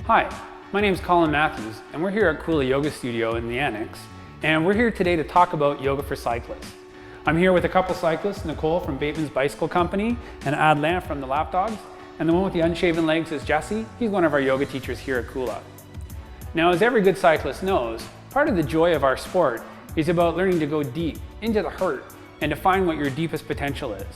Hi, my name is Colin Matthews, and we're here at Kula Yoga Studio in the Annex, and we're here today to talk about yoga for cyclists. I'm here with a couple cyclists, Nicole from Bateman's Bicycle Company and Adlan from the Lapdogs, and the one with the unshaven legs is Jesse. He's one of our yoga teachers here at Kula. Now, as every good cyclist knows, part of the joy of our sport is about learning to go deep into the hurt and to find what your deepest potential is.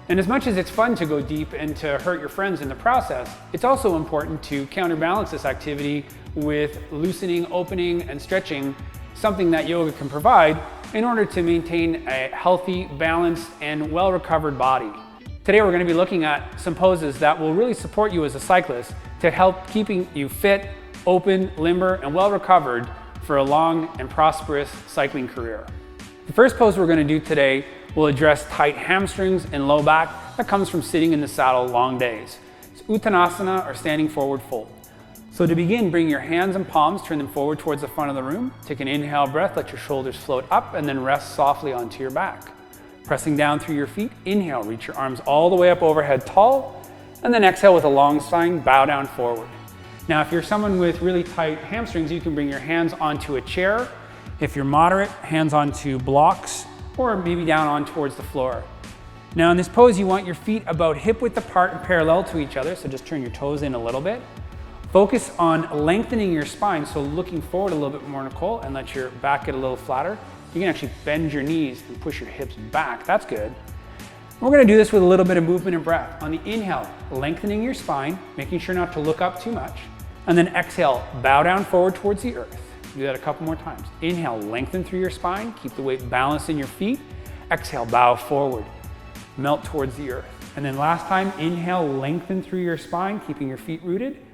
And as much as it's fun to go deep and to hurt your friends in the process, it's also important to counterbalance this activity with loosening, opening, and stretching, something that yoga can provide in order to maintain a healthy, balanced, and well-recovered body. Today we're going to be looking at some poses that will really support you as a cyclist to help keeping you fit, open, limber, and well-recovered for a long and prosperous cycling career. The first pose we're going to do today will address tight hamstrings and low back that comes from sitting in the saddle long days. It's Uttanasana, or standing forward fold. So to begin, bring your hands and palms, turn them forward towards the front of the room. Take an inhale breath, let your shoulders float up, and then rest softly onto your back. Pressing down through your feet, inhale, reach your arms all the way up overhead tall, and then exhale with a long spine, bow down forward. Now, if you're someone with really tight hamstrings, you can bring your hands onto a chair. If you're moderate, hands onto blocks, or maybe down on towards the floor. Now in this pose, you want your feet about hip width apart and parallel to each other, so just turn your toes in a little bit. Focus on lengthening your spine, so looking forward a little bit more, Nicole, and let your back get a little flatter. You can actually bend your knees and push your hips back, that's good. We're gonna do this with a little bit of movement and breath. On the inhale, lengthening your spine, making sure not to look up too much, and then exhale, bow down forward towards the earth. Do that a couple more times. Inhale, lengthen through your spine, keep the weight balanced in your feet. Exhale, bow forward, melt towards the earth. And then last time, inhale, lengthen through your spine, keeping your feet rooted.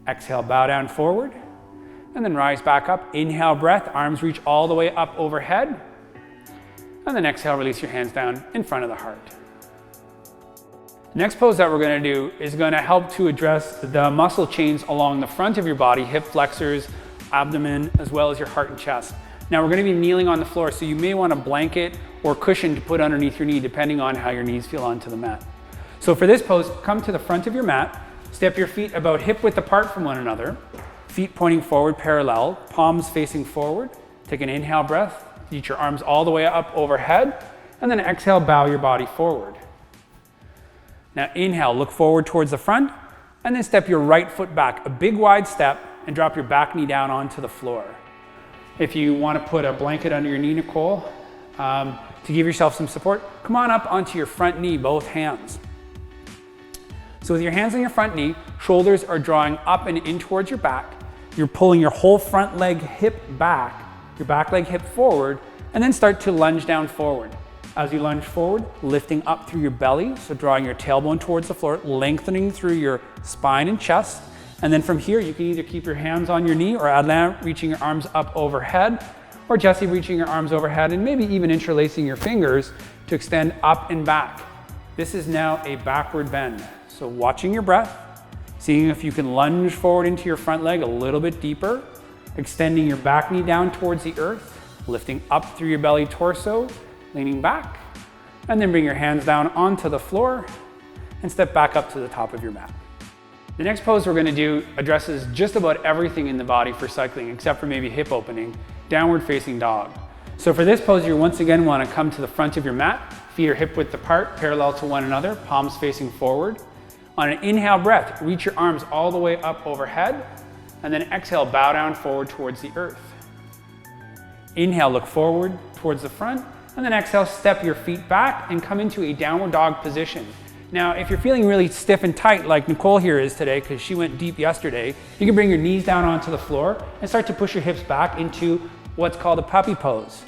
Exhale, bow down forward, and then rise back up. Inhale, breath, arms reach all the way up overhead. And then exhale, release your hands down in front of the heart. The next pose that we're gonna do is gonna help to address the muscle chains along the front of your body, hip flexors, abdomen, as well as your heart and chest. Now we're going to be kneeling on the floor, so you may want a blanket or cushion to put underneath your knee, depending on how your knees feel onto the mat. So for this pose, come to the front of your mat, step your feet about hip width apart from one another, feet pointing forward parallel, palms facing forward. Take an inhale breath, reach your arms all the way up overhead, and then exhale, bow your body forward. Now inhale, look forward towards the front, and then step your right foot back, a big wide step, and drop your back knee down onto the floor. If you want to put a blanket under your knee, Nicole, to give yourself some support, come on up onto your front knee, both hands. So with your hands on your front knee, shoulders are drawing up and in towards your back. You're pulling your whole front leg hip back, your back leg hip forward, and then start to lunge down forward. As you lunge forward, lifting up through your belly, so drawing your tailbone towards the floor, lengthening through your spine and chest. And then from here, you can either keep your hands on your knee, or Adlan reaching your arms up overhead, or Jesse reaching your arms overhead and maybe even interlacing your fingers to extend up and back. This is now a backward bend. So watching your breath, seeing if you can lunge forward into your front leg a little bit deeper, extending your back knee down towards the earth, lifting up through your belly torso, leaning back, and then bring your hands down onto the floor and step back up to the top of your mat. The next pose we're going to do addresses just about everything in the body for cycling, except for maybe hip opening, downward facing dog. So for this pose, you once again want to come to the front of your mat, feet are hip width apart, parallel to one another, palms facing forward. On an inhale breath, reach your arms all the way up overhead, and then exhale, bow down forward towards the earth. Inhale, look forward towards the front, and then exhale, step your feet back and come into a downward dog position. Now, if you're feeling really stiff and tight like Nicole here is today, because she went deep yesterday, you can bring your knees down onto the floor and start to push your hips back into what's called a puppy pose.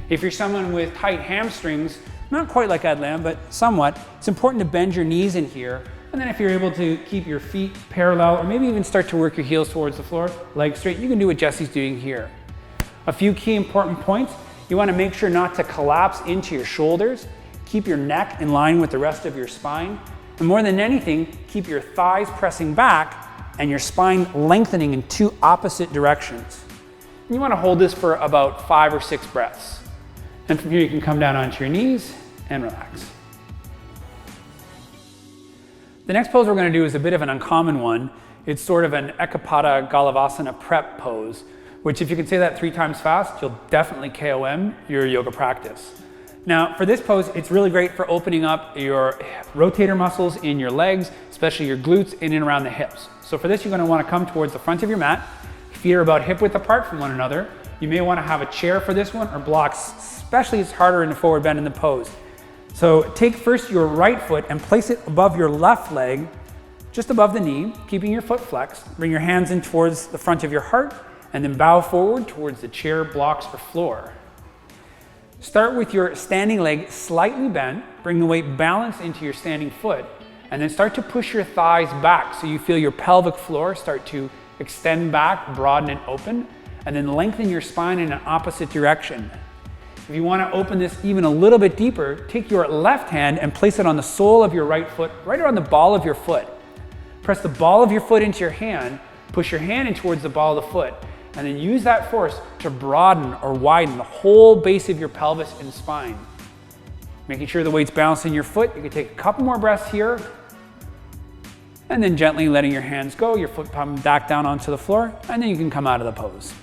If you're someone with tight hamstrings, not quite like Adlan, but somewhat, it's important to bend your knees in here. And then if you're able to keep your feet parallel, or maybe even start to work your heels towards the floor, legs straight, you can do what Jesse's doing here. A few key important points. You want to make sure not to collapse into your shoulders. Keep your neck in line with the rest of your spine. And more than anything, keep your thighs pressing back and your spine lengthening in two opposite directions. And you want to hold this for about 5 or 6 breaths. And from here, you can come down onto your knees and relax. The next pose we're going to do is a bit of an uncommon one. It's sort of an Eka-Pada Galavasana prep pose, which if you can say that 3 times fast, you'll definitely KOM your yoga practice. Now for this pose, it's really great for opening up your rotator muscles in your legs, especially your glutes in and around the hips. So for this, you're going to want to come towards the front of your mat. Feet are about hip width apart from one another. You may want to have a chair for this one or blocks, especially it's harder in the forward bend in the pose. So take first your right foot and place it above your left leg, just above the knee, keeping your foot flexed. Bring your hands in towards the front of your heart and then bow forward towards the chair, blocks, or floor. Start with your standing leg slightly bent, bring the weight balance into your standing foot, and then start to push your thighs back so you feel your pelvic floor start to extend back, broaden and open, and then lengthen your spine in an opposite direction. If you want to open this even a little bit deeper, take your left hand and place it on the sole of your right foot, right around the ball of your foot. Press the ball of your foot into your hand, push your hand in towards the ball of the foot, and then use that force to broaden or widen the whole base of your pelvis and spine. Making sure the weight's balanced in your foot. You can take a couple more breaths here, and then gently letting your hands go, your foot come back down onto the floor, and then you can come out of the pose.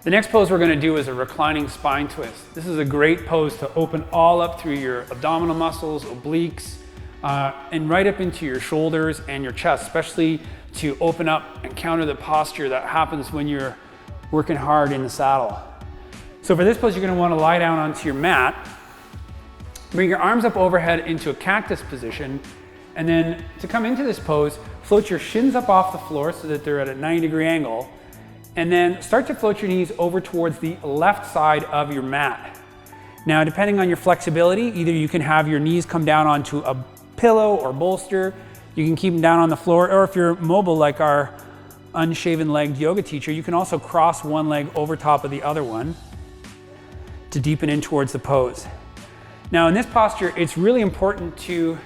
The next pose we're going to do is a reclining spine twist. This is a great pose to open all up through your abdominal muscles, obliques, and right up into your shoulders and your chest, especially to open up and counter the posture that happens when you're working hard in the saddle. So for this pose, you're going to want to lie down onto your mat, bring your arms up overhead into a cactus position, and then to come into this pose, float your shins up off the floor so that they're at a 90-degree angle, and then start to float your knees over towards the left side of your mat. Now, depending on your flexibility, either you can have your knees come down onto a pillow or bolster, you can keep them down on the floor, or if you're mobile like our unshaven legged yoga teacher, you can also cross one leg over top of the other one to deepen in towards the pose. Now in this posture, it's really important to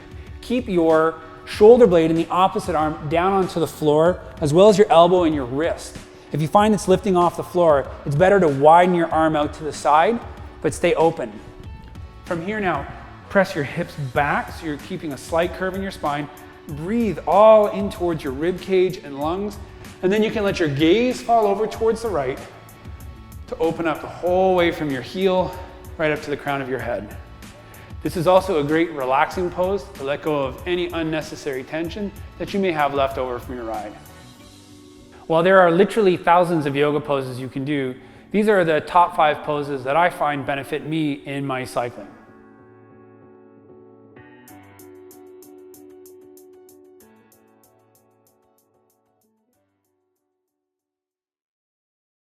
keep your shoulder blade in the opposite arm down onto the floor, as well as your elbow and your wrist. If you find it's lifting off the floor, it's better to widen your arm out to the side, but stay open. From here now, press your hips back so you're keeping a slight curve in your spine. Breathe all in towards your rib cage and lungs, and then you can let your gaze fall over towards the right to open up the whole way from your heel right up to the crown of your head. This is also a great relaxing pose to let go of any unnecessary tension that you may have left over from your ride. While there are literally thousands of yoga poses you can do, these are the top 5 poses that I find benefit me in my cycling.